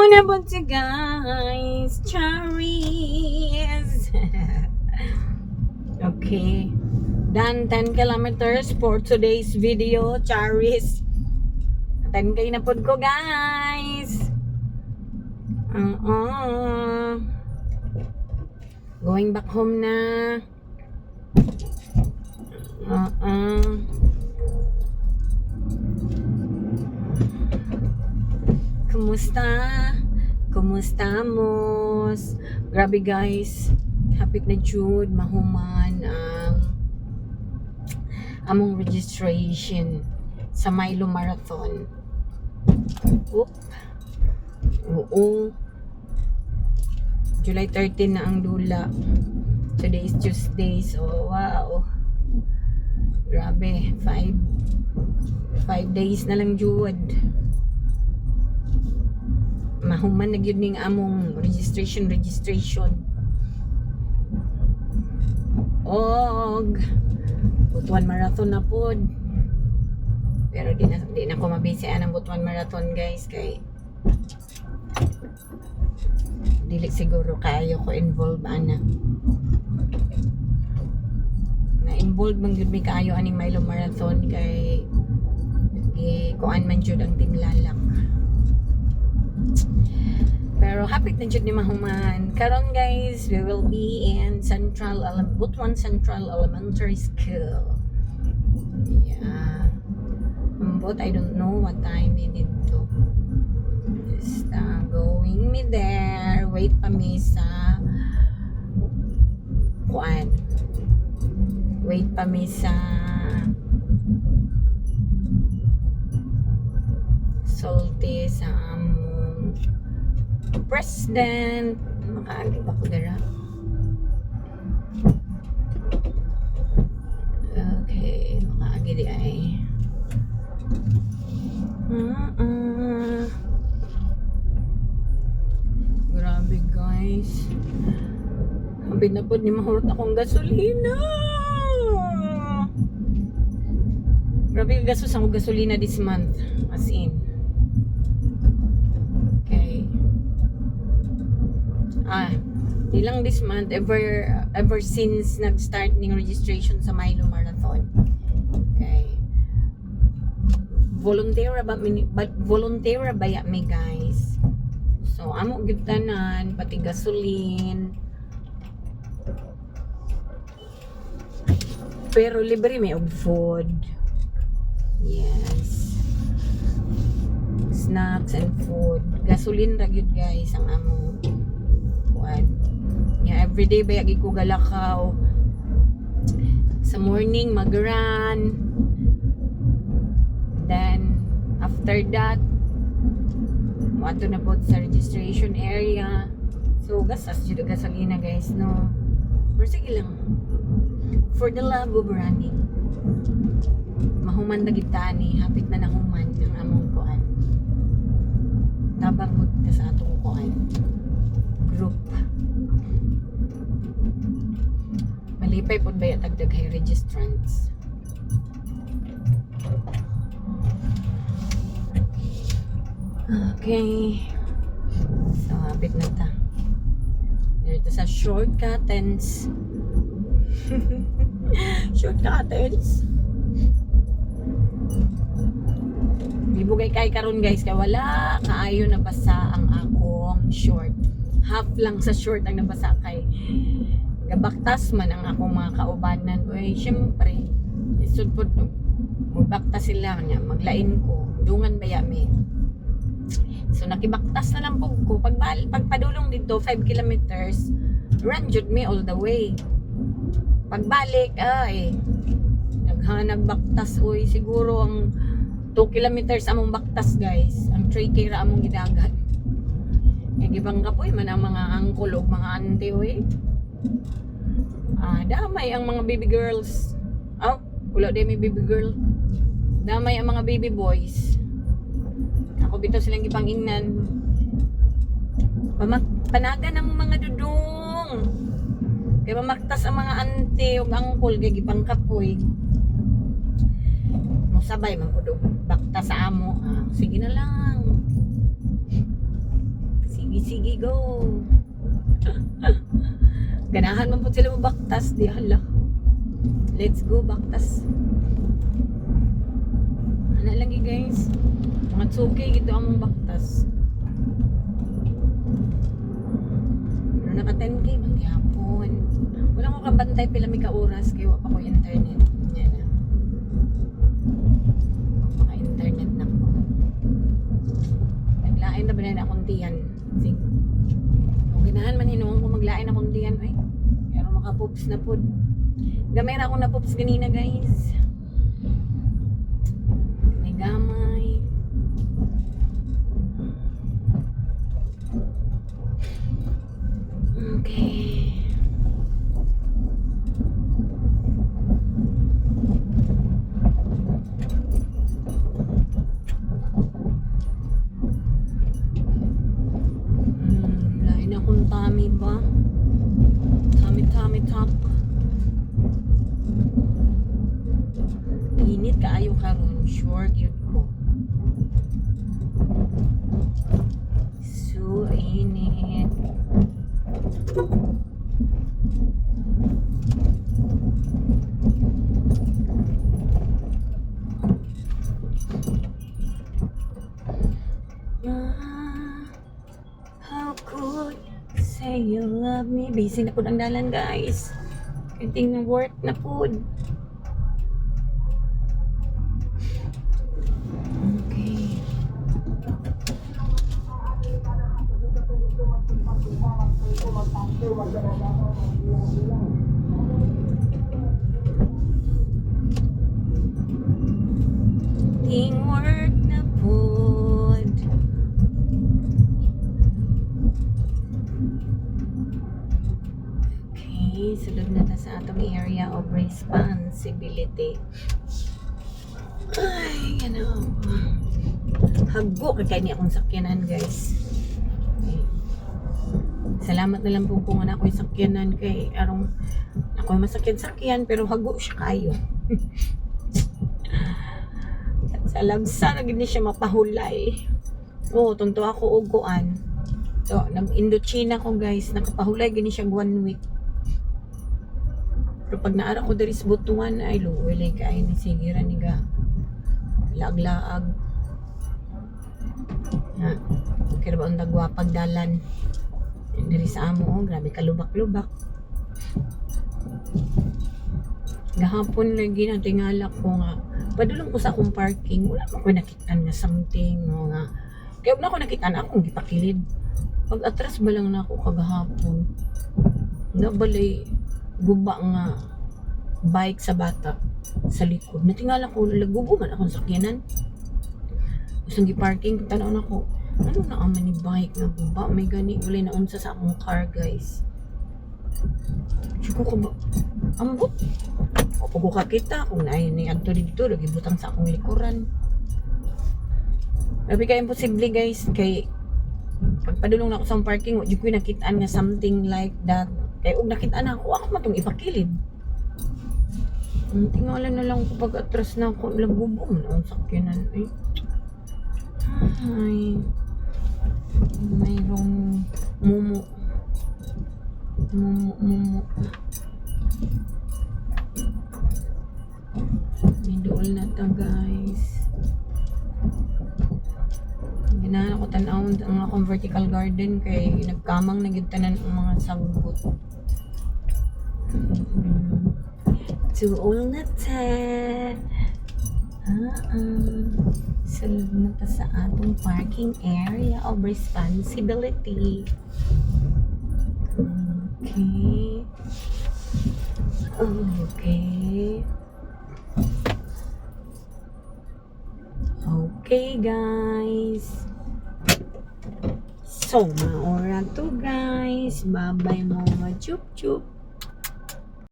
Una bunti guys, cherries. Okay, done 10 kilometers for today's video, cherries. 10 kayo na po ko guys. Going back home na. Kumusta? Kumusta mos? Grabe guys, hapit na jud mahuman ang among registration sa Milo Marathon. Oop. Oo. July 13 na ang dula. Today is Tuesday, so wow. Grabe, 5 days na lang jud. Mahuman na gyud ning among registration. Og Butuan Marathon na pod. Pero di na ko mabisian ang Butuan Marathon guys kay dili siguro kayo ko involved ana. Na involved man gyud mi kaayo ani Milo Marathon kay kuan man jud ang timlalak. Pero hapit na jud ni mahuman. Karon guys, we will be in Butuan Central Elementary School. Yeah. But I don't know what time we need to. Just going me there. Wait pa mi sa kuan. Wait pa mi sa Salty sa among president. Makaagib ako dara. Okay, makaagib di ay. Grabe guys. Hapit na po ni mahurot akong gasolina. Grabe yung gasos akong gasolina this month. As in. Okay. Di lang this month, ever since nag-start ning registration sa Milo Marathon. Okay. Volunteer ba ya mi guys? So amo gyud tanan pati gasolin. Pero libre may og food. Yes. Snacks and food. Gasolin ra gyud guys ang among kuan. Yeah, everyday bayag ko galakaw. Sa morning mag-run. Then after that ato na po sa registration area. So gasas jud gasolina guys no. Pero sige lang. For the love of running. Mahuman na gitani, hapit na nahuman ng among kuan. Tabang mo sa atong kuan group. Malipay pod ba tagdag hay registrants. Okay. So hapit na ta. Dito sa shortcuts. Shortcuts. Gibugay kay karon guys kay wala kaayo nabasa ang akong short. Half lang sa short ang nabasa kay gabaktas man ang akong mga kaubanan. Oy, syempre isud pod magbaktas sila nga maglain ko. Dungan baya mi. So nakibaktas na lang po ko pagpadulong dito 5 kilometers run jud me all the way. Pagbalik ay nagbaktas oy siguro ang 2 kilometers among baktas guys. Ang 3K ra among gidagat. Kay gibangga poy man ang mga uncle ug mga auntie oy. Damay ang mga baby girls. Wala di may baby girl. Damay ang mga baby boys. Ako bitaw silang gipangingnan. Panagan ang mga dudong. Kaya mamaktas ang mga auntie o uncle kay gipangkapoy. Sabay man po bakta sa amo. Sige na lang. Sige, go. Ganahan man po sila mabaktas. Di hala. Let's go, baktas. Ano lagi guys? Mga tsuki, ito ang baktas. Pero naka 10k, maghihapon. Wala ko kabantay pila may ka-oras. Kaya wala pa ko internet. Yan na. Maka-internet na ko. Naglain na ba na akong tiyan? Sige. Kung ganahan man hinuang ko maglain akong tiyan. Ay, pero maka-poops na po. Gamay na akong na-poops ganina guys. May gamay. Okay. Lain akong tummy ba? Tummy top. Init kaayo karon, short yun ko. So init. How could you say you love me? Busy na po ang dalan guys. Kunting na work na po. Okay. Teamwork na po. Okay, sulod na ta sa atong area of responsibility. Ay, ano. Hago kay ni akong sakyanan, guys. Okay. Salamat na lang po kung ano ako'y sakyanan kay arong ako'y masakyan-sakyan pero hago siya kayo. Sa lagsa na gini siya mapahulay. Oo, tunto ako uguan. So, nag-Indochina ko guys, nakapahulay gini siya 1 week. Pero pag naara ko dari sa butuan, ay luwilay ka ay sige ra niga. Laag-laag. Ha, kaya ba ang nagwapag dalan? Dari sa amo, oh, grabe kalubak-lubak. Gahapon lagi na tingala ko nga padulong ko sa akong parking, wala man ko nakitaan nga something nga. Kaya na ako nakitaan akong gipakilid. Pag atras ba lang na ako kagahapon. Nabalay guba nga bike sa bata sa likod. Natingala ko lagubo man akong sakyanan. Usang gi-parking tanaw na ko. Ano na aman ni bike na guba? May gani walay na unsa sa akong car, guys. Siguro ko ba ambot. O pag kakita kung naay ni adto dito gibutang sa akong likuran. Grabe ka imposible guys kay pagpadulong na ako sa parking wa jud ko nakitaan nga something like that. Kay ug nakitaan ako matong ipakilid. Tingala na lang ko pag atras na ako lagubo man ang sakyanan ay. Ay. Mayroong mumu. Idol na to guys. Ganahan ako tanawon ang akong vertical garden kay nagkamang nagitanan ang mga sagbot. To all na ta. Sulod na ta sa atong parking area of responsibility. Okay. Okay. Okay, guys. So, maura to, guys. Bye-bye, mga chup-chup.